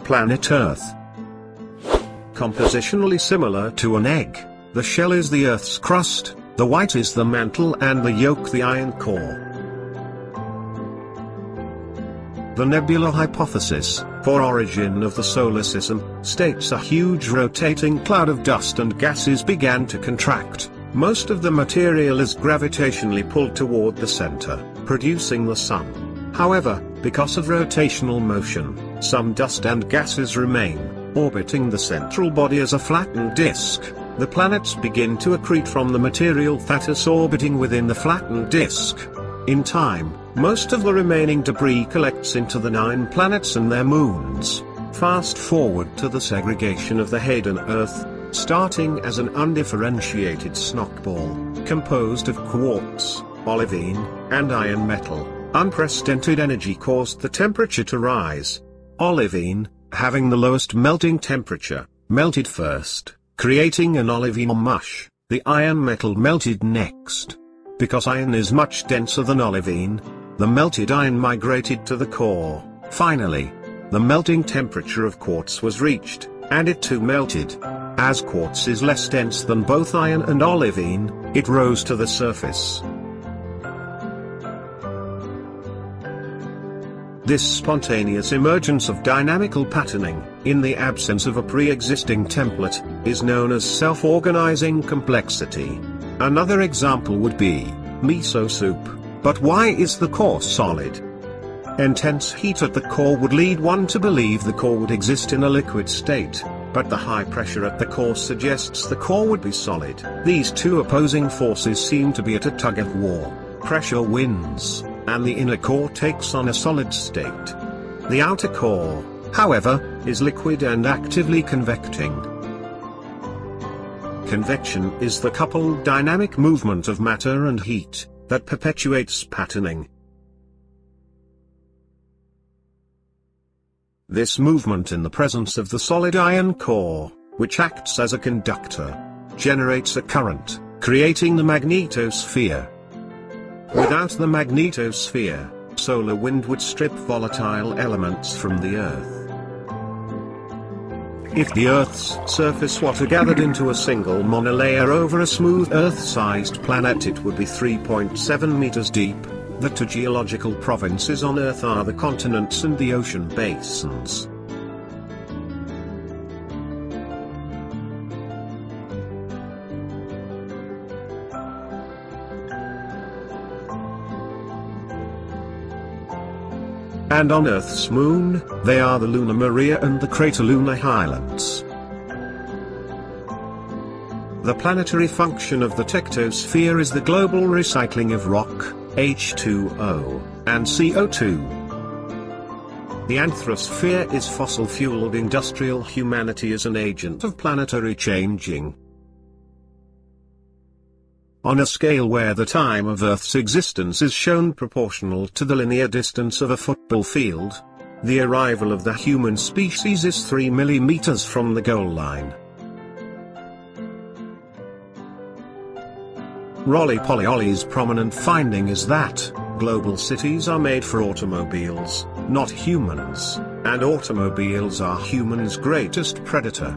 planet Earth. Compositionally similar to an egg, the shell is the Earth's crust, the white is the mantle and the yolk the iron core. The nebula hypothesis, for origin of the solar system, states a huge rotating cloud of dust and gases began to contract. Most of the material is gravitationally pulled toward the center, producing the Sun. However, because of rotational motion, some dust and gases remain, orbiting the central body as a flattened disk. The planets begin to accrete from the material that is orbiting within the flattened disk. In time, most of the remaining debris collects into the 9 planets and their moons. Fast forward to the segregation of the Hayden Earth, starting as an undifferentiated snockball, composed of quartz, olivine, and iron metal. Unprecedented energy caused the temperature to rise. Olivine, having the lowest melting temperature, melted first, creating an olivine mush. The iron metal melted next. Because iron is much denser than olivine, the melted iron migrated to the core. Finally, the melting temperature of quartz was reached, and it too melted. As quartz is less dense than both iron and olivine, it rose to the surface. This spontaneous emergence of dynamical patterning, in the absence of a pre-existing template, is known as self-organizing complexity. Another example would be miso soup. But why is the core solid? Intense heat at the core would lead one to believe the core would exist in a liquid state, but the high pressure at the core suggests the core would be solid. These two opposing forces seem to be at a tug-of-war. Pressure wins, and the inner core takes on a solid state. The outer core, however, is liquid and actively convecting. Convection is the coupled dynamic movement of matter and heat that perpetuates patterning. This movement in the presence of the solid iron core, which acts as a conductor, generates a current, creating the magnetosphere. Without the magnetosphere, solar wind would strip volatile elements from the Earth. If the Earth's surface water gathered into a single monolayer over a smooth Earth-sized planet, it would be 3.7 meters deep. The two geological provinces on Earth are the continents and the ocean basins. And on Earth's moon, they are the Lunar Maria and the crater Lunar Highlands. The planetary function of the tectosphere is the global recycling of rock, H2O, and CO2. The anthrosphere is fossil-fueled industrial humanity as an agent of planetary changing. On a scale where the time of Earth's existence is shown proportional to the linear distance of a football field, the arrival of the human species is 3 millimeters from the goal line. Rolly-Polly-Olly's prominent finding is that global cities are made for automobiles, not humans, and automobiles are humans' greatest predator.